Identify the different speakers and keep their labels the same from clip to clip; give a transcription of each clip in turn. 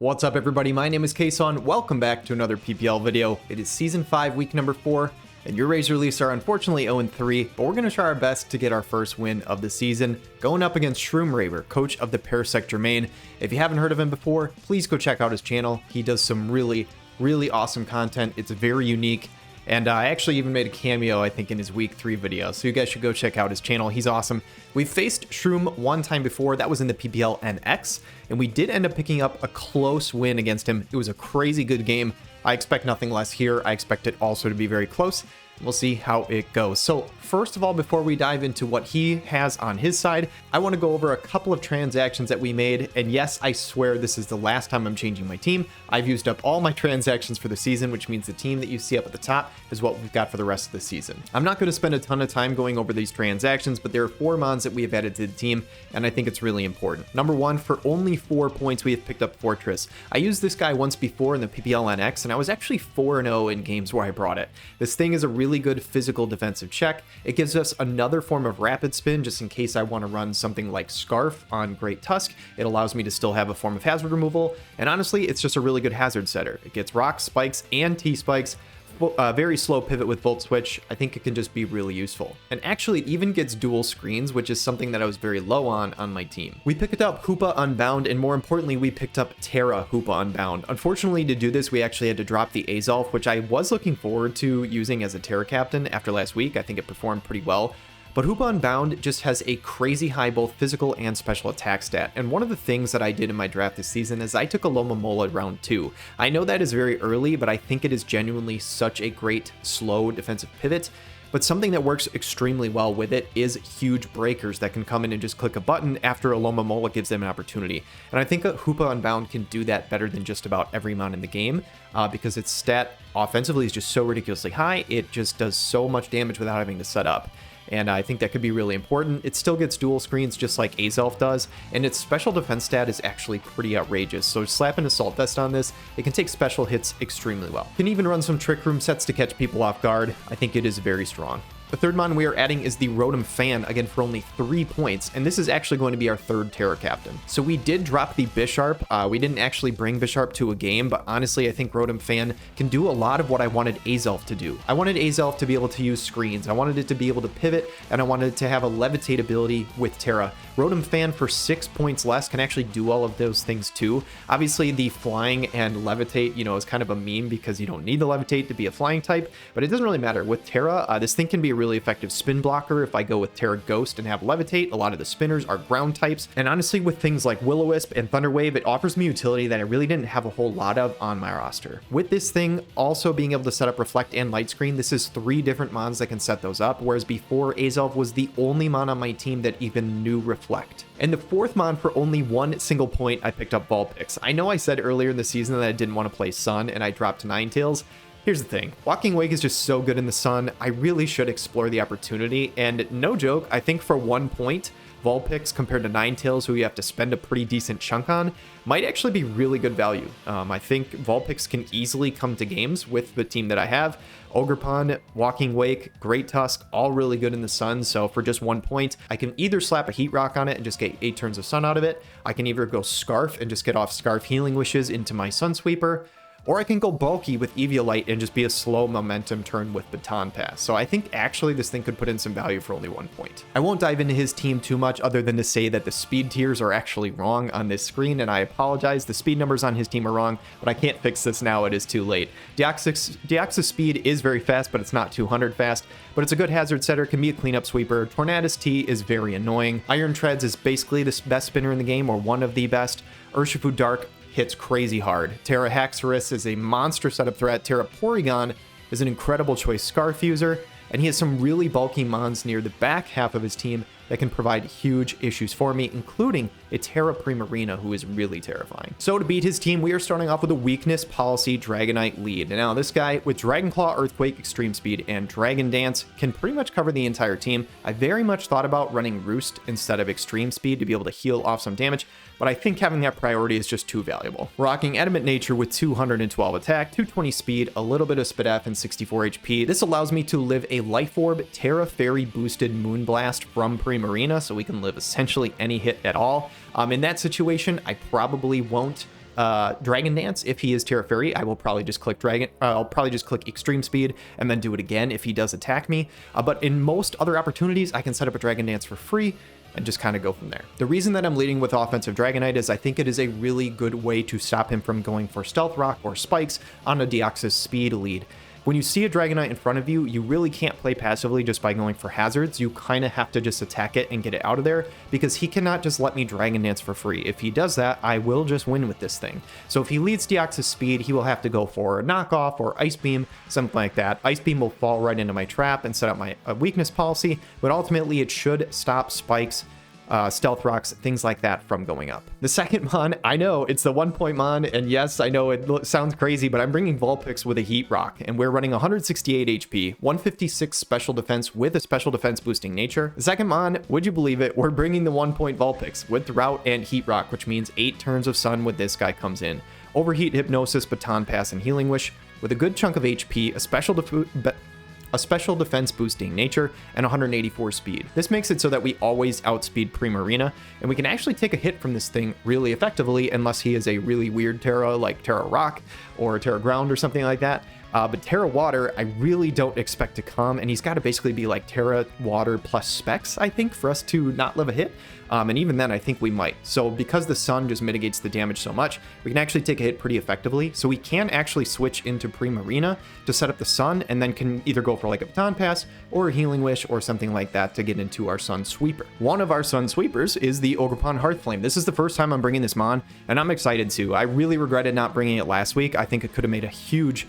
Speaker 1: What's up everybody, my name is Kason. Welcome back to another PPL video. It is Season 5, Week number 4, and your Razor Leafs are unfortunately 0-3, but we're going to try our best to get our first win of the season, going up against Shroomraver, coach of the Parasect Germain. If you haven't heard of him before, please go check out his channel. He does some really awesome content. It's very unique. And I actually even made a cameo, I think, in his Week 3 video, so you guys should go check out his channel. He's awesome. We've faced Shroom one time before. That was in the PPL NX, and we did end up picking up a close win against him. It was a crazy good game. I expect nothing less here. I expect it also to be very close. We'll see how it goes. So first of all, before we dive into what he has on his side, I want to go over a couple of transactions that we made. And yes, I swear this is the last time I'm changing my team. I've used up all my transactions for the season, which means the team that you see up at the top is what we've got for the rest of the season. I'm not going to spend a ton of time going over these transactions, but there are 4 mons that we have added to the team, and I think it's really important. Number 1, for only 4 points, we have picked up Fortress. I used this guy once before in the PPL NX, and I was actually 4-0 in games where I brought it. This thing is a really good physical defensive check. It gives us another form of rapid spin just in case I want to run something like Scarf on Great Tusk. It allows me to still have a form of hazard removal, and honestly, it's just a really good hazard setter. It gets rocks, spikes, and T-spikes. Very slow pivot with Volt Switch. I think it can just be really useful. And actually, it even gets dual screens, which is something that I was very low on my team. We picked up Hoopa Unbound, and more importantly, we picked up Terra Hoopa Unbound. Unfortunately, to do this, we actually had to drop the Azolf, which I was looking forward to using as a Terra captain after last week. I think it performed pretty well. But Hoopa Unbound just has a crazy high both physical and special attack stat, and one of the things that I did in my draft this season is I took a Lomomola round 2. I know that is very early, but I think it is genuinely such a great slow defensive pivot. But something that works extremely well with it is huge breakers that can come in and just click a button after a Lomomola gives them an opportunity. And I think a Hoopa Unbound can do that better than just about every mon in the game because its stat offensively is just so ridiculously high. It just does so much damage without having to set up. And I think that could be really important. It still gets dual screens just like Azolf does, and its special defense stat is actually pretty outrageous. So slap an Assault Vest on this, it can take special hits extremely well. Can even run some Trick Room sets to catch people off guard. I think it is very strong. The third mon we are adding is the Rotom Fan, again for only 3 points, and this is actually going to be our 3rd Terra captain. So we did drop the Bisharp. We didn't actually bring Bisharp to a game, but honestly I think Rotom Fan can do a lot of what I wanted Azolf to do. I wanted Azolf to be able to use screens, I wanted it to be able to pivot, and I wanted it to have a levitate ability with Terra. Rotom Fan for 6 points less can actually do all of those things too. Obviously the flying and levitate, you know, is kind of a meme because you don't need the levitate to be a flying type, but it doesn't really matter. With Terra, this thing can be a really effective spin blocker. If I go with Terra Ghost and have levitate, a lot of the spinners are ground types, and honestly with things like Will-O-Wisp and Thunder Wave, it offers me utility that I really didn't have a whole lot of on my roster. With this thing also being able to set up Reflect and Light Screen, this is 3 different mons that can set those up, whereas before Azolf was the only mon on my team that even knew Reflect. And the 4th mon for only 1 single point, I picked up Vulpix. I know I said earlier in the season that I didn't want to play Sun and I dropped Ninetales. Here's the thing, Walking Wake is just so good in the sun, I really should explore the opportunity, and no joke, I think for 1 point, Vulpix compared to Ninetales, who you have to spend a pretty decent chunk on, might actually be really good value. I think Vulpix can easily come to games with the team that I have. Ogerpon, Walking Wake, Great Tusk, all really good in the sun, so for just 1 point, I can either slap a Heat Rock on it and just get 8 turns of sun out of it, I can either go Scarf and just get off Scarf Healing Wishes into my Sun Sweeper, or I can go bulky with Eviolite and just be a slow momentum turn with Baton Pass. So I think actually this thing could put in some value for only 1 point. I won't dive into his team too much other than to say that the speed tiers are actually wrong on this screen, and I apologize. The speed numbers on his team are wrong, but I can't fix this now. It is too late. Deoxys speed is very fast, but it's not 200 fast, but it's a good hazard setter, can be a cleanup sweeper. Tornadus T is very annoying. Iron Treads is basically the best spinner in the game, or one of the best. Urshifu Dark hits crazy hard. Terra Haxorus is a monster setup threat. Terra Porygon is an incredible choice Scarf user, and he has some really bulky mons near the back half of his team that can provide huge issues for me, including a Terra Primarina, who is really terrifying. So to beat his team, we are starting off with a weakness policy Dragonite lead. Now this guy with Dragon Claw, Earthquake, Extreme Speed, and Dragon Dance can pretty much cover the entire team. I very much thought about running Roost instead of Extreme Speed to be able to heal off some damage, but I think having that priority is just too valuable. Rocking Adamant Nature with 212 attack, 220 speed, a little bit of Spadaf, and 64 HP. This allows me to live a Life Orb, Terra Fairy boosted Moonblast from Primarina, so we can live essentially any hit at all. In that situation, I probably won't Dragon Dance. If he is Terra Fairy, I will probably just click I'll probably just click Extreme Speed and then do it again if he does attack me. But in most other opportunities, I can set up a Dragon Dance for free and just kind of go from there. The reason that I'm leading with offensive Dragonite is I think it is a really good way to stop him from going for Stealth Rock or Spikes on a Deoxys speed lead. When you see a Dragonite in front of you, you really can't play passively just by going for hazards. You kind of have to just attack it and get it out of there, because he cannot just let me Dragon Dance for free. If he does that, I will just win with this thing. So if he leads Deoxys speed, he will have to go for a knockoff or Ice Beam, something like that. Ice Beam will fall right into my trap and set up my weakness policy, but ultimately it should stop Spikes, Stealth Rocks, things like that from going up. The second Mon, I know it's the 1-point Mon, and yes, I know it sounds crazy, but I'm bringing Vulpix with a Heat Rock, and we're running 168 HP, 156 special defense with a special defense boosting nature. The second Mon, would you believe it, we're bringing the 1-point Vulpix with Drought and Heat Rock, which means 8 turns of Sun when this guy comes in. Overheat, Hypnosis, Baton Pass, and Healing Wish with a good chunk of HP, a special defense boosting nature, and 184 speed. This makes it so that we always outspeed Primarina, and we can actually take a hit from this thing really effectively unless he is a really weird Terra like Terra Rock or Terra Ground or something like that. But Terra Water, I really don't expect to come, and he's got to basically be like Terra Water plus Specs, I think, for us to not live a hit. And even then, I think we might. So because the Sun just mitigates the damage so much, we can actually take a hit pretty effectively. So we can actually switch into Primarina to set up the Sun, and then can either go for like a Baton Pass or a Healing Wish or something like that to get into our Sun Sweeper. One of our Sun Sweepers is the Ogerpon Hearthflame. This is the first time I'm bringing this Mon, and I'm excited to. I really regretted not bringing it last week. I think it could have made a huge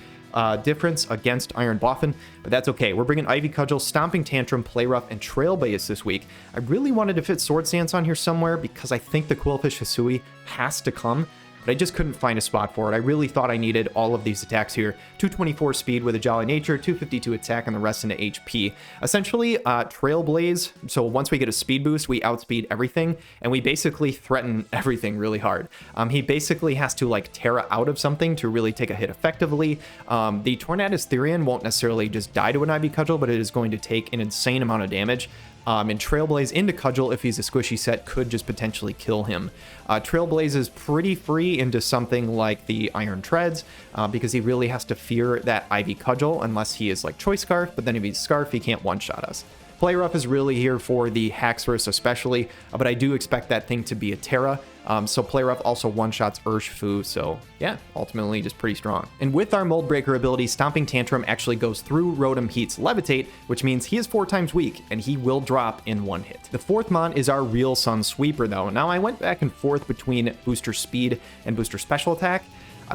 Speaker 1: difference against Iron Boffin, but that's okay. We're bringing Ivy Cudgel, Stomping Tantrum, Play Rough, and Trailblaze this week. I really wanted to fit Swords Dance on here somewhere because I think the Quillfish Hisui has to come, but I just couldn't find a spot for it. I really thought I needed all of these attacks here. 224 speed with a Jolly Nature, 252 attack, and the rest into HP. Essentially, Trailblaze, so once we get a speed boost, we outspeed everything, and we basically threaten everything really hard. He basically has to like Terra out of something to really take a hit effectively. The Tornadus Therian won't necessarily just die to an Ivy Cudgel, but it is going to take an insane amount of damage. And Trailblaze into Cudgel, if he's a squishy set, could just potentially kill him. Trailblaze is pretty free into something like the Iron Treads, because he really has to fear that Ivy Cudgel unless he is like Choice Scarf, but then if he's Scarf, he can't one-shot us. Play Rough is really here for the Haxorus especially, but I do expect that thing to be a Terra. So Play Rough also one-shots Urshifu, so yeah, ultimately just pretty strong. And with our Mold Breaker ability, Stomping Tantrum actually goes through Rotom Heat's Levitate, which means he is 4 times weak, and he will drop in 1 hit. The fourth Mon is our real Sun Sweeper though. Now I went back and forth between Booster Speed and Booster Special Attack.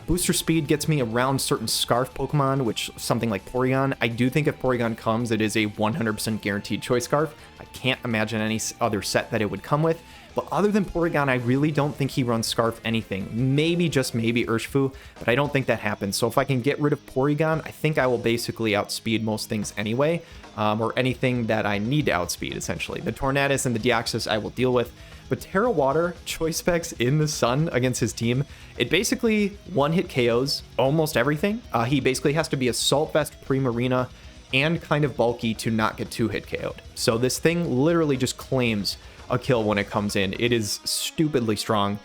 Speaker 1: Booster Speed gets me around certain Scarf Pokemon, which something like Porygon. I do think if Porygon comes, it is a 100% guaranteed Choice Scarf. I can't imagine any other set that it would come with. But other than Porygon, I really don't think he runs Scarf anything. Maybe, just maybe, Urshifu, but I don't think that happens. So if I can get rid of Porygon, I think I will basically outspeed most things anyway, or anything that I need to outspeed, essentially. The Tornadus and the Deoxys I will deal with. But Terra Water, Choice Specs in the Sun against his team, it basically one-hit KOs almost everything. He basically has to be Assault Vest, Primarina, and kind of bulky to not get 2-hit KO'd. So this thing literally just claims a kill when it comes in. It is stupidly strong.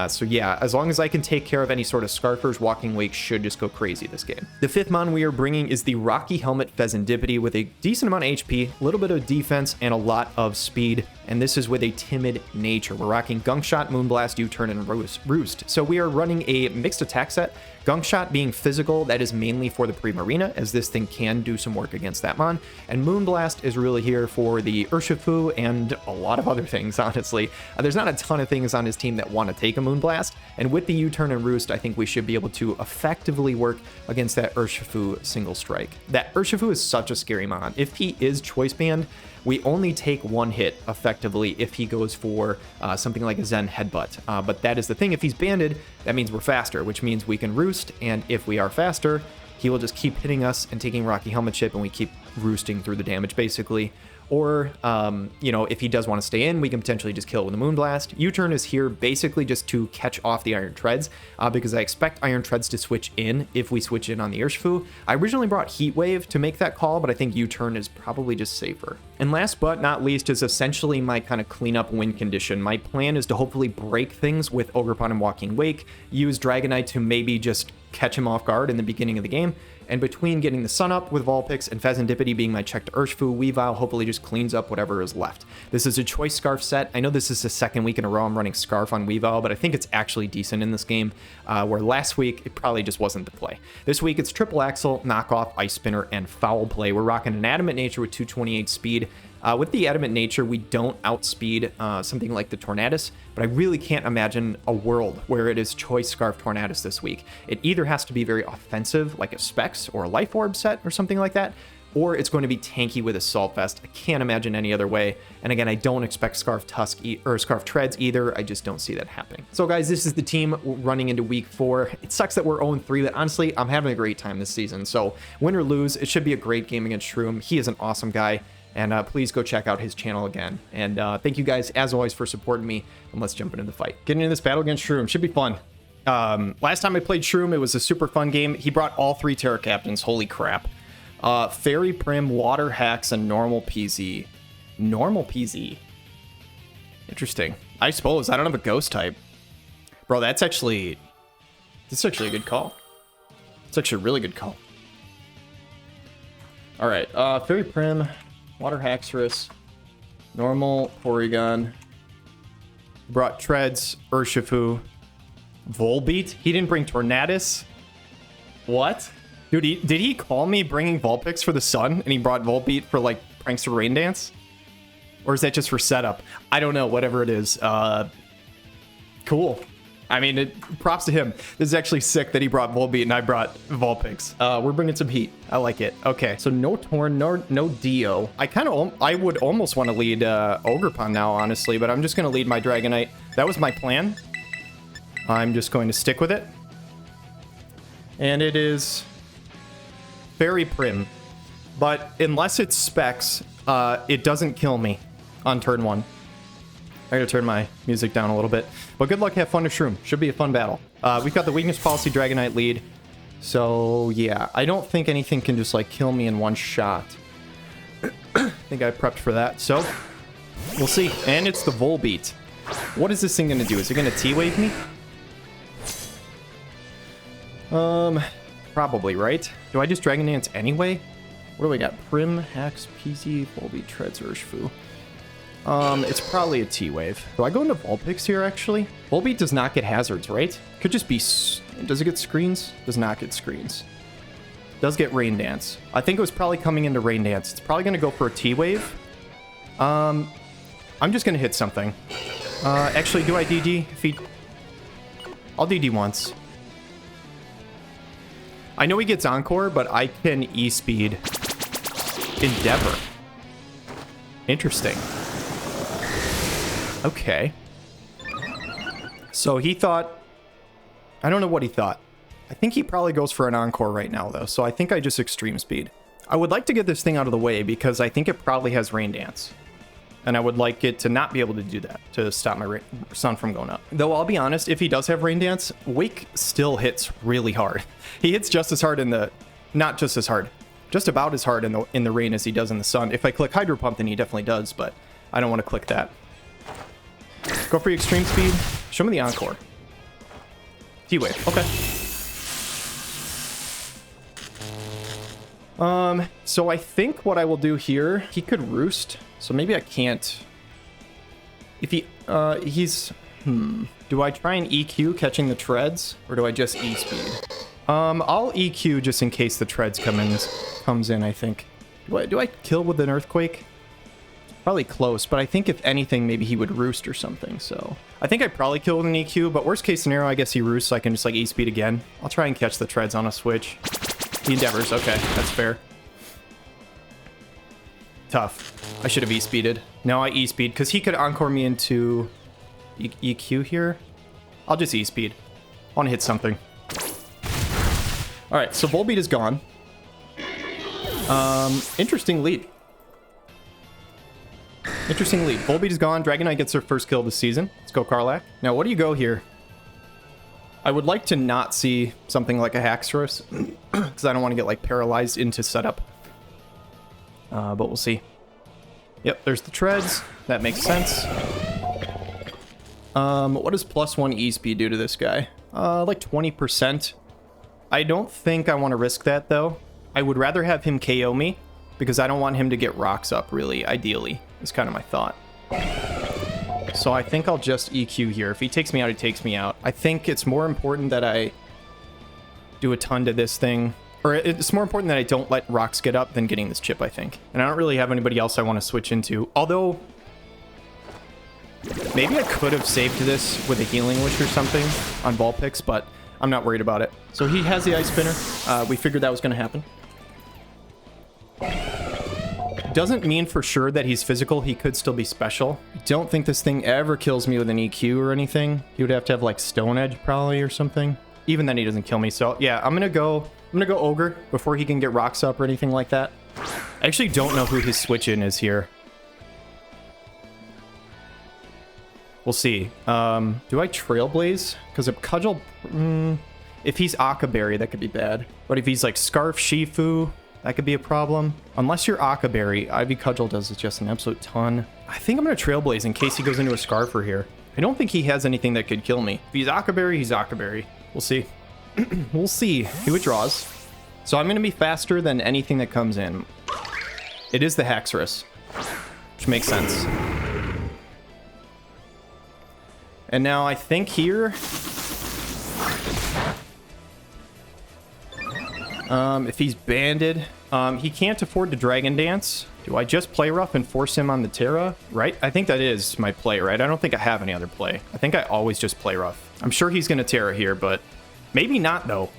Speaker 1: So yeah, as long as I can take care of any sort of Scarfers, Walking Wake should just go crazy this game. The fifth Mon we are bringing is the Rocky Helmet Pheasantipity with a decent amount of HP, a little bit of defense, and a lot of speed. And this is with a timid nature. We're rocking Gunk Shot, Moonblast, U-Turn, and Roost. So we are running a mixed attack set. Gunk Shot being physical, that is mainly for the Primarina, as this thing can do some work against that Mon. And Moonblast is really here for the Urshifu and a lot of other things, honestly. There's not a ton of things on his team that want to take a Moonblast, and with the U-Turn and Roost, I think we should be able to effectively work against that Urshifu single strike. That Urshifu is such a scary Mon. If he is Choice Band, we only take 1 hit effectively if he goes for something like a Zen Headbutt. But that is the thing, if he's banded, that means we're faster, which means we can Roost, and if we are faster, he will just keep hitting us and taking Rocky Helmet Chip, and we keep roosting through the damage, basically. Or, you know, if he does want to stay in, we can potentially just kill it with a Moonblast. U-Turn is here basically just to catch off the Iron Treads, because I expect Iron Treads to switch in if we switch in on the Urshifu. I originally brought Heat Wave to make that call, but I think U-Turn is probably just safer. And last but not least is essentially my kind of cleanup win condition. My plan is to hopefully break things with Ogerpon and Walking Wake, use Dragonite to maybe just catch him off guard in the beginning of the game, and between getting the Sun up with Vulpix and Phasandipity being my check to Urshifu, Weavile hopefully just cleans up whatever is left. This is a Choice Scarf set. I know this is the second week in a row I'm running Scarf on Weavile, but I think it's actually decent in this game, where last week it probably just wasn't the play. This week it's Triple Axle, Knockoff, Ice Spinner, and Foul Play. We're rocking an Adamant Nature with 228 speed. With the Adamant Nature, we don't outspeed something like the Tornadus, but I really can't imagine a world where it is Choice Scarf Tornadus this week. It either has to be very offensive, like a Specs or a Life Orb set or something like that, or it's going to be tanky with Assault Vest. I can't imagine any other way. And again, I don't expect Scarf or Scarf Treads either. I just don't see that happening. So guys, this is the team running into week 4. It sucks that we're 0-3, but honestly, I'm having a great time this season. So win or lose, it should be a great game against Shroom. He is an awesome guy. And please go check out his channel again. And thank you guys, as always, for supporting me. And let's jump into the fight. Getting into this battle against Shroom should be fun. Last time I played Shroom, it was a super fun game. He brought all 3 Terra Captains. Holy crap. Fairy Prim, Water Hacks, and Normal PZ. Normal PZ. Interesting. I suppose. I don't have a Ghost type. Bro, that's actually a good call. It's actually a really good call. All right. Fairy Prim, Water Haxorus, Normal Porygon. Brought Treads, Urshifu, Volbeat. He didn't bring Tornadus. What? Dude, did he call me bringing Vulpix for the Sun and he brought Volbeat for like Prankster Rain Dance? Or is that just for setup? I don't know, whatever it is. Cool. I mean, props to him. This is actually sick that he brought Volbeat and I brought Vulpix. We're bringing some heat. I like it. Okay, so no Torn, no Dio. I would almost want to lead Ogerpon now, honestly, but I'm just going to lead my Dragonite. That was my plan. I'm just going to stick with it. And it is very prim. But unless it's Specs, it doesn't kill me on turn 1. I gotta turn my music down a little bit. But good luck, have fun to Shroom. Should be a fun battle. We've got the Weakness Policy Dragonite lead. So, yeah. I don't think anything can just, like, kill me in one shot. I think I prepped for that. So, we'll see. And it's the Volbeat. What is this thing gonna do? Is it gonna T-Wave me? Probably, right? Do I just Dragon Dance anyway? What do we got? Prim, Hax, PZ, Volbeat, Treads, Urshifu. It's probably a T-Wave. Do I go into Vulpix here, actually? Volbeat does not get hazards, right? Could just be... Does it get screens? Does not get screens. Does get Rain Dance. I think it was probably coming into Rain Dance. It's probably going to go for a T-Wave. I'm just going to hit something. Actually, do I DD? I'll DD once. I know he gets Encore, but I can E-Speed Endeavor. Interesting. Okay. So he thought... I don't know what he thought. I think he probably goes for an Encore right now, though. So I think I just Extreme Speed. I would like to get this thing out of the way because I think it probably has Rain Dance. And I would like it to not be able to do that, to stop my Sun from going up. Though I'll be honest, if he does have Rain Dance, Wake still hits really hard. He hits just as hard in the... Not just as hard. Just about as hard in the rain as he does in the sun. If I click Hydro Pump, then he definitely does, but I don't want to click that. Go for your Extreme Speed. Show me the Encore. T-Wave. Okay. So I think what I will do here, he could Roost, so maybe I can't. If he's... Do I try and EQ catching the Treads, or do I just E-Speed? I'll EQ just in case the Treads comes in, I think. Do I kill with an Earthquake? Probably close, but I think if anything, maybe he would Roost or something, so... I think I'd probably kill with an EQ, but worst case scenario, I guess he Roosts, so I can just, like, E-Speed again. I'll try and catch the Treads on a switch. He Endeavors, okay, that's fair. Tough. I should have E-Speeded. No, I E-Speed, because he could Encore me into EQ here. I'll just E-Speed. I want to hit something. Alright, so Volbeat is gone. Interesting lead. Interesting lead. Volbeat is gone. Dragonite gets her first kill of the season. Let's go, Karlach. Now, what do you go here? I would like to not see something like a Haxorus, because I don't want to get, like, paralyzed into setup. But we'll see.
Speaker 2: Yep, there's the treads. That makes sense. What does +1 E speed do to this guy? Like 20%. I don't think I want to risk that, though. I would rather have him KO me, because I don't want him to get rocks up, really, ideally. Is kind of my thought. So I think I'll just EQ here. If he takes me out, he takes me out. I think it's more important that I do a ton to this thing. Or it's more important that I don't let rocks get up than getting this chip, I think. And I don't really have anybody else I want to switch into. Although, maybe I could have saved this with a Healing Wish or something on Vulpix, but I'm not worried about it. So he has the Ice Spinner. We figured that was going to happen. Doesn't mean for sure that he's physical. He could still be special. I don't think this thing ever kills me with an EQ or anything. He would have to have like Stone Edge probably or something. Even then he doesn't kill me. So yeah, I'm gonna go Ogre before he can get rocks up or anything like that. I actually don't know who his switch in is here. We'll see. Do I Trailblaze? Because if Cudgel... if he's Akaberry, that could be bad. But if he's like Scarf Shifu, that could be a problem. Unless you're Akaberry, Ivy Cudgel does just an absolute ton. I think I'm going to Trailblaze in case he goes into a Scarfer here. I don't think he has anything that could kill me. If he's Akaberry, he's Akaberry. We'll see. We'll see. He withdraws. So I'm going to be faster than anything that comes in. It is the Haxorus, which makes sense. And now I think here... if he's banded, he can't afford to Dragon Dance. Do I just play rough and force him on the Terra? Right? I think that is my play, right? I don't think I have any other play. I think I always just play rough. I'm sure he's going to Terra here, but maybe not, though.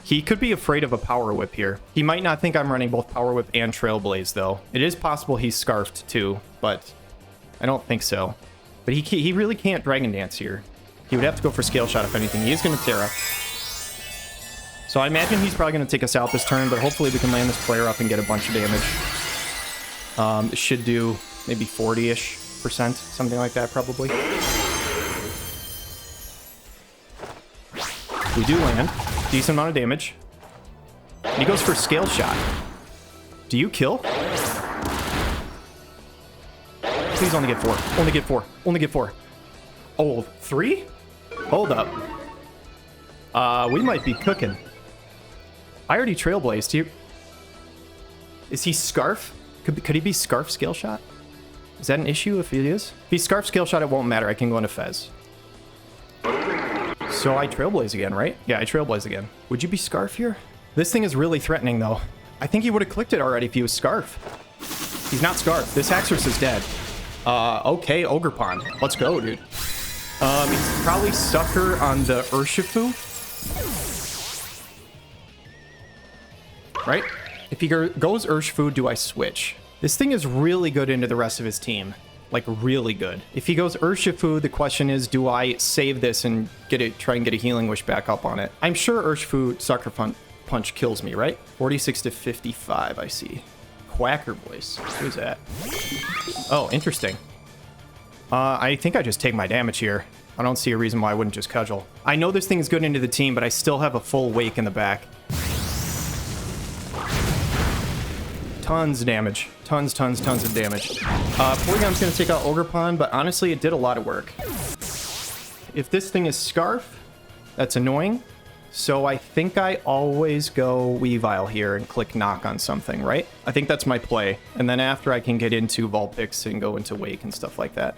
Speaker 2: He could be afraid of a Power Whip here. He might not think I'm running both Power Whip and Trailblaze, though. It is possible he's Scarfed, too, but I don't think so. But he really can't Dragon Dance here. He would have to go for Scale Shot, if anything. He is going to Terra. So I imagine he's probably going to take us out this turn, but hopefully we can land this player up and get a bunch of damage. It should do maybe 40-ish%, something like that, probably. We do land. Decent amount of damage. He goes for Scale Shot. Do you kill? Please only get 4. Only get 4. Only get 4. Oh, 3? Hold up. We might be cooking. I already Trailblazed. Do you... Is he Scarf? Could he be Scarf Scale Shot? Is that an issue if he is? If he's Scarf Scale Shot, it won't matter. I can go into Fez. So I Trailblaze again, right? Yeah, I Trailblaze again. Would you be Scarf here? This thing is really threatening, though. I think he would have clicked it already if he was Scarf. He's not Scarf. This Haxorus is dead. Okay, Ogre Pond. Let's go, dude. He's probably Sucker on the Urshifu. Right? If he goes Urshifu, do I switch? This thing is really good into the rest of his team. Like, really good. If he goes Urshifu, the question is, do I save this and try and get a Healing Wish back up on it? I'm sure Urshifu Sucker Punch kills me, right? 46 to 55, I see. Quacker Voice. Who's that? Oh, interesting. I think I just take my damage here. I don't see a reason why I wouldn't just Cudgel. I know this thing is good into the team, but I still have a full Wake in the back. Tons of damage. Tons of damage. Porygon's going to take out Ogre Pond, but honestly, it did a lot of work. If this thing is Scarf, that's annoying. So I think I always go Weavile here and click Knock on something, right? I think that's my play. And then after I can get into Vulpix and go into Wake and stuff like that.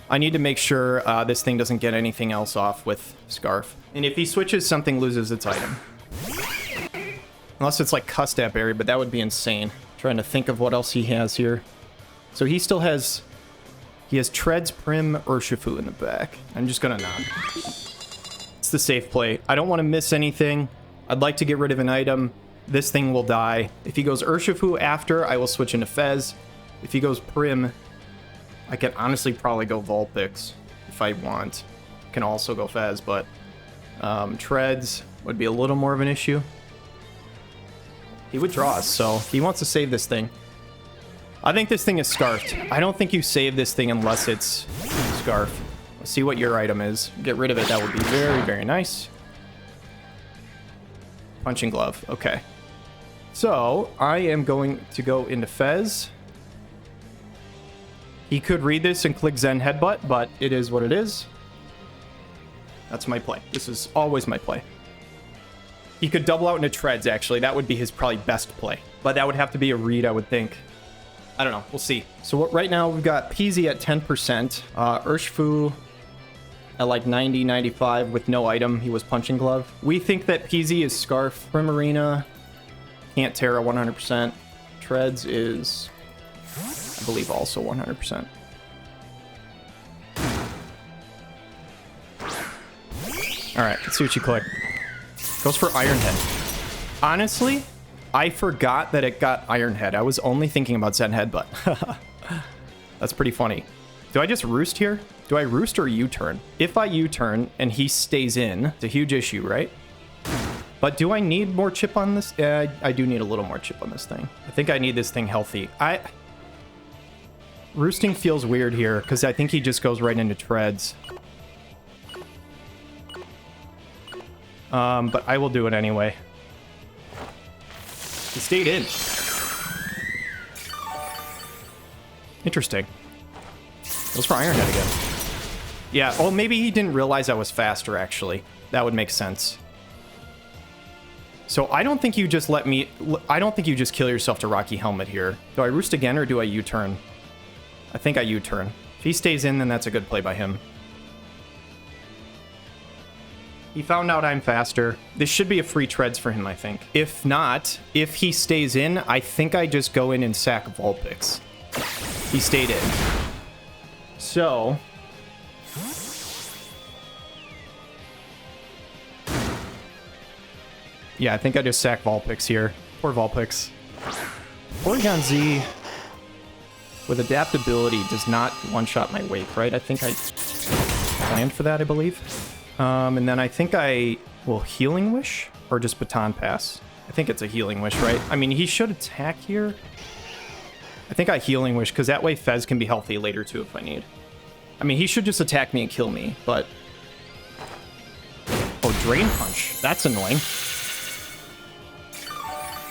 Speaker 2: I need to make sure this thing doesn't get anything else off with Scarf. And if he switches, something loses its item. Unless it's like Custat Berry, but that would be insane. Trying to think of what else he has here. So he still has... He has Treads, Prim, Urshifu in the back. I'm just gonna knock. It's the safe play. I don't want to miss anything. I'd like to get rid of an item. This thing will die. If he goes Urshifu after, I will switch into Fez. If he goes Prim, I can honestly probably go Vulpix if I want. I can also go Fez, but Treads would be a little more of an issue. He withdraws, so he wants to save this thing. I think this thing is Scarfed. I don't think you save this thing unless it's Scarf. Let's see what your item is. Get rid of it. That would be very, very nice. Punching Glove. Okay. So, I am going to go into Fez. He could read this and click Zen Headbutt, but it is what it is. That's my play. This is always my play. He could double out into Treads, actually. That would be his probably best play. But that would have to be a read, I would think. I don't know. We'll see. So right now, we've got Peasy at 10%. Urshifu at like 90, 95 with no item. He was Punching Glove. We think that Peasy is Scarf. Primarina. Can't Terra 100%. Treads is, I believe, also 100%. All right, let's see what you click. Goes for Iron Head. Honestly, I forgot that it got Iron Head. I was only thinking about Zen Headbutt. That's pretty funny. Do I just roost here? Do I roost or U-turn? If I U-turn and he stays in, it's a huge issue, right? But do I need more chip on this? Yeah, I do need a little more chip on this thing. I think I need this thing healthy. Roosting feels weird here because I think he just goes right into Treads. But I will do it anyway. He stayed in. Interesting. Goes for Iron Head again. Yeah, oh, maybe he didn't realize I was faster, actually. That would make sense. So I don't think you just I don't think you just kill yourself to Rocky Helmet here. Do I roost again or do I U-turn? I think I U-turn. If he stays in, then that's a good play by him. He found out I'm faster. This should be a free Treads for him, I think. If not, if he stays in, I think I just go in and sack Vulpix. He stayed in. So... yeah, I think I just sack Vulpix here. Poor Vulpix. Porygon Z with adaptability does not one-shot my Wake, right? I think I planned for that, I believe. And then I think I will Healing Wish or just Baton Pass. I think it's a Healing Wish, right? I mean, he should attack here. I think I Healing Wish because that way Fez can be healthy later too if I need. I mean, he should just attack me and kill me, but... oh, Drain Punch. That's annoying.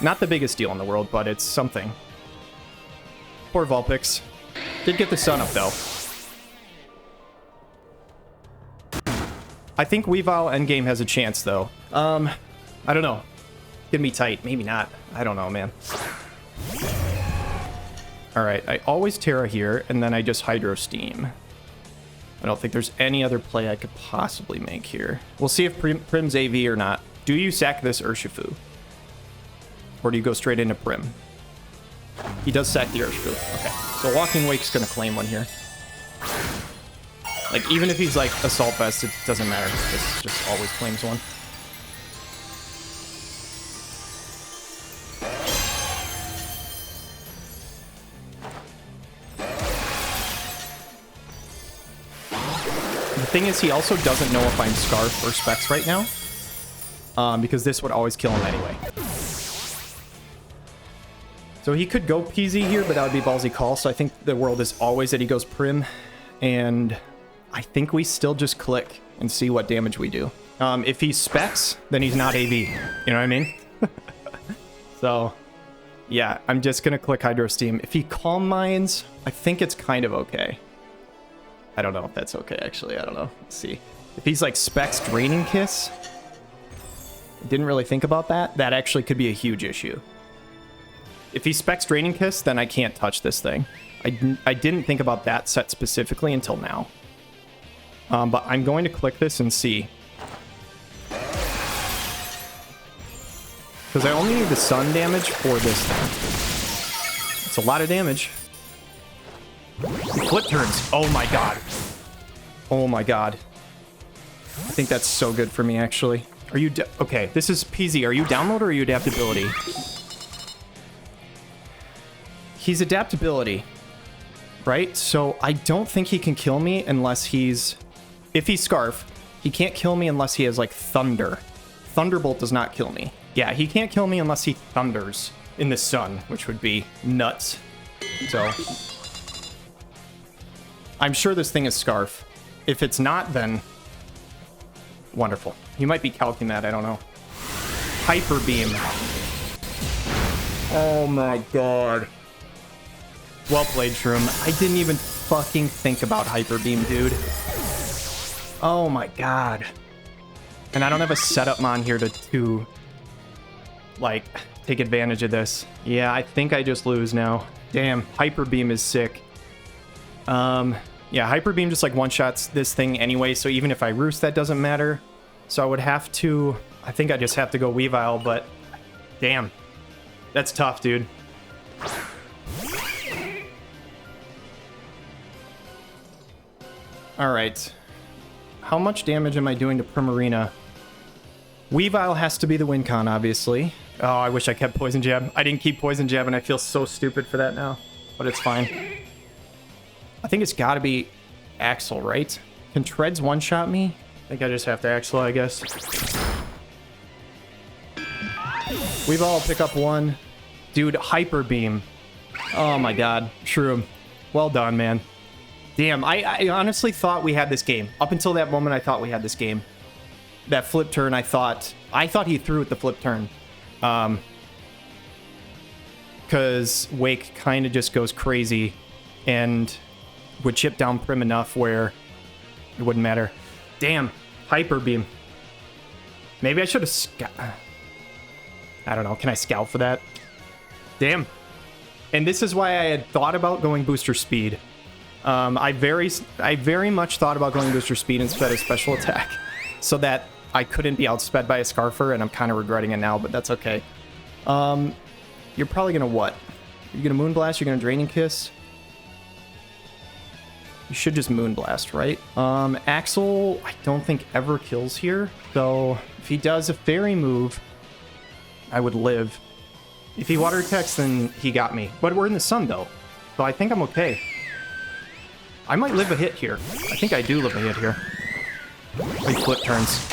Speaker 2: Not the biggest deal in the world, but it's something. Poor Vulpix. Did get the sun up, though. I think Weavile endgame has a chance, though. I don't know. Gonna be tight. Maybe not. I don't know, man. Alright, I always Terra here, and then I just Hydro Steam. I don't think there's any other play I could possibly make here. We'll see if Prim's AV or not. Do you sack this Urshifu? Or do you go straight into Prim? He does sack the Urshifu. Okay. So Walking Wake's gonna claim one here. Like, even if he's like Assault Vest, it doesn't matter. This just always claims one. The thing is, he also doesn't know if I'm Scarf or Specs right now. Because this would always kill him anyway. So he could go Peasy here, but that would be ballsy call. So I think the world is always that he goes Prim. And I think we still just click and see what damage we do. If he's Specs, then he's not AV. You know what I mean? So, yeah, I'm just going to click Hydro Steam. If he Calm Minds, I think it's kind of okay. I don't know if that's okay, actually. I don't know. Let's see. If he's like Specs Draining Kiss, didn't really think about that. That actually could be a huge issue. If he Specs Draining Kiss, then I can't touch this thing. I didn't think about that set specifically until now. But I'm going to click this and see. Because I only need the sun damage for this thing. It's a lot of damage. Flip turns. Oh my god. Oh my god. I think that's so good for me, actually. Are you... okay, this is Peasy. Are you download or are you adaptability? He's adaptability, right? So I don't think he can kill me unless he's... if he's Scarf, he can't kill me unless he has, like, Thunder. Thunderbolt does not kill me. Yeah, he can't kill me unless he Thunders in the sun, which would be nuts. So... I'm sure this thing is Scarf. If it's not, then... wonderful. He might be calcing that, I don't know. Hyper Beam. Oh my god. Well played, Shroom. I didn't even... fucking think about Hyper Beam, dude. Oh my god. And I don't have a setup mon here to like, take advantage of this. Yeah, I think I just lose now. Damn, Hyper Beam is sick. Yeah, Hyper Beam just like one-shots this thing anyway, so even if I roost, that doesn't matter. So I would have to... I think I just have to go Weavile, but... Damn. That's tough, dude. Alright. How much damage am I doing to Primarina? Weavile has to be the win con, obviously. Oh, I wish I kept Poison Jab. I didn't keep Poison Jab, and I feel so stupid for that now. But it's fine. I think it's gotta be Axel, right? Can Treads one-shot me? I think I just have to Axel, I guess. We've all pick up one. Dude, Hyper Beam. Oh my god. Shroom. Well done, man. Damn, I honestly thought we had this game. Up until that moment, I thought we had this game. That flip turn, I thought he threw at the flip turn. Because Wake kind of just goes crazy and would chip down Prim enough where it wouldn't matter. Damn, Hyper Beam. Maybe I should have I don't know. Can I scout for that? Damn. And this is why I had thought about going booster speed. I very much thought about going booster speed instead of special attack, so that I couldn't be outsped by a Scarfer, and I'm kind of regretting it now, but that's okay. You're probably gonna what? You're gonna Moonblast, you're gonna Draining Kiss? You should just Moonblast, right? Axel, I don't think ever kills here, so if he does a Fairy move, I would live. If he Water Attacks, then he got me. But we're in the sun, though, so I think I'm okay. I might live a hit here. I think I do live a hit here. Like flip turns.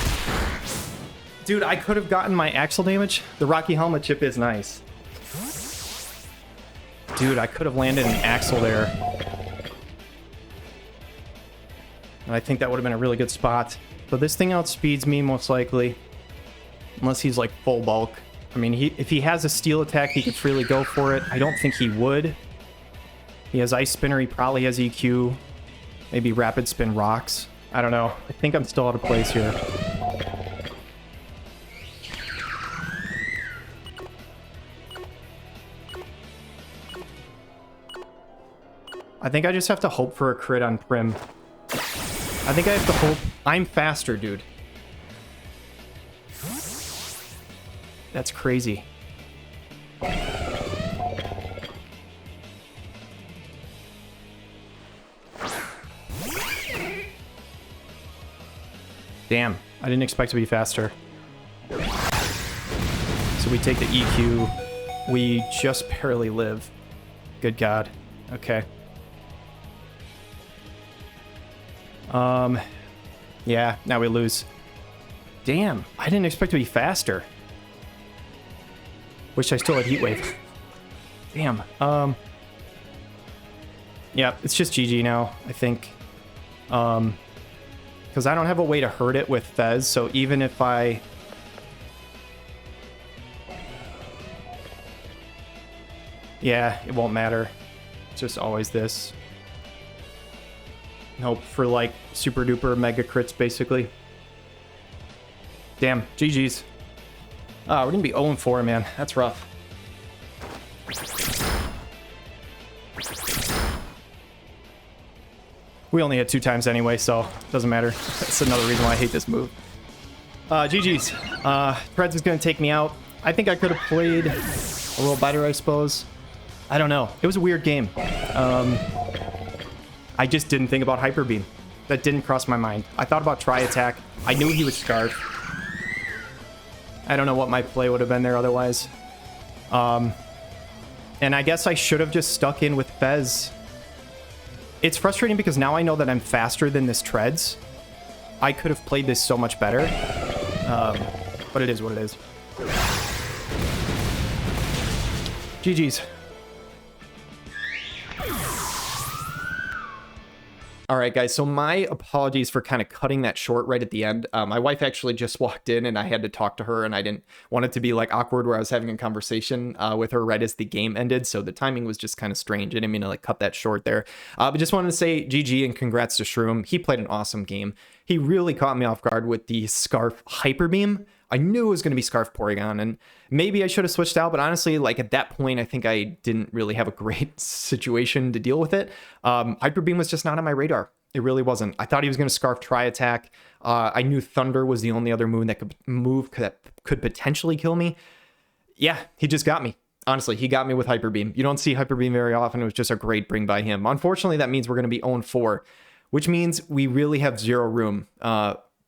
Speaker 2: Dude, I could have gotten my Axel damage. The Rocky Helmet chip is nice. Dude, I could have landed an Axel there. And I think that would have been a really good spot. But this thing outspeeds me, most likely. Unless he's, like, full bulk. I mean, if he has a steel attack, he could freely go for it. I don't think he would. He has Ice Spinner, he probably has EQ. Maybe Rapid Spin rocks. I don't know. I think I'm still out of place here. I think I just have to hope for a crit on Prim. I think I have to hope. I'm faster, dude. That's crazy. Damn, I didn't expect to be faster. So we take the EQ. We just barely live. Good God. Okay. Yeah, now we lose. Damn, I didn't expect to be faster. Wish I still had Heat Wave. Damn. Yeah, it's just GG now, I think. Because I don't have a way to hurt it with Fez, so even if I... Yeah, it won't matter. It's just always this. Hope for, like, super duper mega crits, basically. Damn, GG's. Oh, we're gonna be 0-4, man. That's rough. We only hit 2 times anyway, so it doesn't matter. That's another reason why I hate this move. GG's. Treads is gonna take me out. I think I could have played a little better, I suppose. I don't know. It was a weird game. I just didn't think about Hyper Beam. That didn't cross my mind. I thought about Tri Attack. I knew he would Scarf. I don't know what my play would have been there otherwise. And I guess I should have just stuck in with Fez. It's frustrating because now I know that I'm faster than this Treads. I could have played this so much better. But it is what it is. GG's.
Speaker 1: All right, guys, so my apologies for kind of cutting that short right at the end. My wife actually just walked in and I had to talk to her, and I didn't want it to be like awkward where I was having a conversation with her right as the game ended. So the timing was just kind of strange. I didn't mean to like cut that short there. But just wanted to say GG and congrats to Shroom. He played an awesome game. He really caught me off guard with the Scarf Hyper Beam. I knew it was going to be Scarf Porygon, and maybe I should have switched out, but honestly, like at that point, I think I didn't really have a great situation to deal with it. Hyper Beam was just not on my radar. It really wasn't. I thought he was going to Scarf Tri-Attack. I knew Thunder was the only other move that could potentially kill me. Yeah, he just got me. Honestly, he got me with Hyper Beam. You don't see Hyper Beam very often. It was just a great bring by him. Unfortunately, that means we're going to be 0-4, which means we really have zero room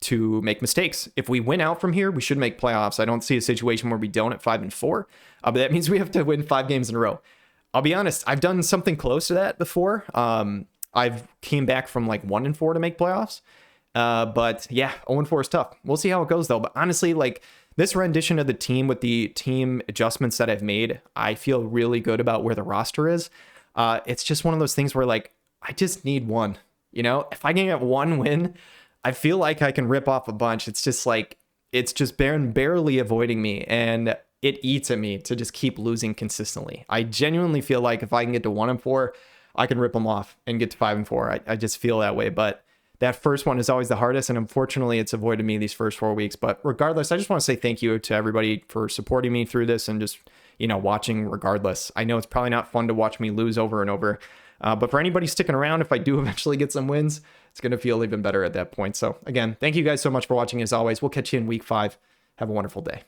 Speaker 1: to make mistakes. If we win out from here, we should make playoffs. I don't see a situation where we don't at 5-4, but that means we have to win 5 games in a row. I'll be honest, I've done something close to that before. I've came back from like 1-4 to make playoffs. But yeah, 0-4 is tough. We'll see how it goes though. But honestly, like this rendition of the team with the team adjustments that I've made, I feel really good about where the roster is. It's just one of those things where like, I just need one, you know, if I can get one win, I feel like I can rip off a bunch. It's just like, it's just barely avoiding me, and it eats at me to just keep losing consistently. I genuinely feel like if I can get to 1-4, I can rip them off and get to 5-4. I just feel that way, but that first one is always the hardest, and unfortunately it's avoided me these first 4 weeks. But regardless, I just want to say thank you to everybody for supporting me through this and just, you know, watching regardless. I know it's probably not fun to watch me lose over and over, but for anybody sticking around, if I do eventually get some wins, it's going to feel even better at that point. So again, thank you guys so much for watching. As always, we'll catch you in week 5. Have a wonderful day.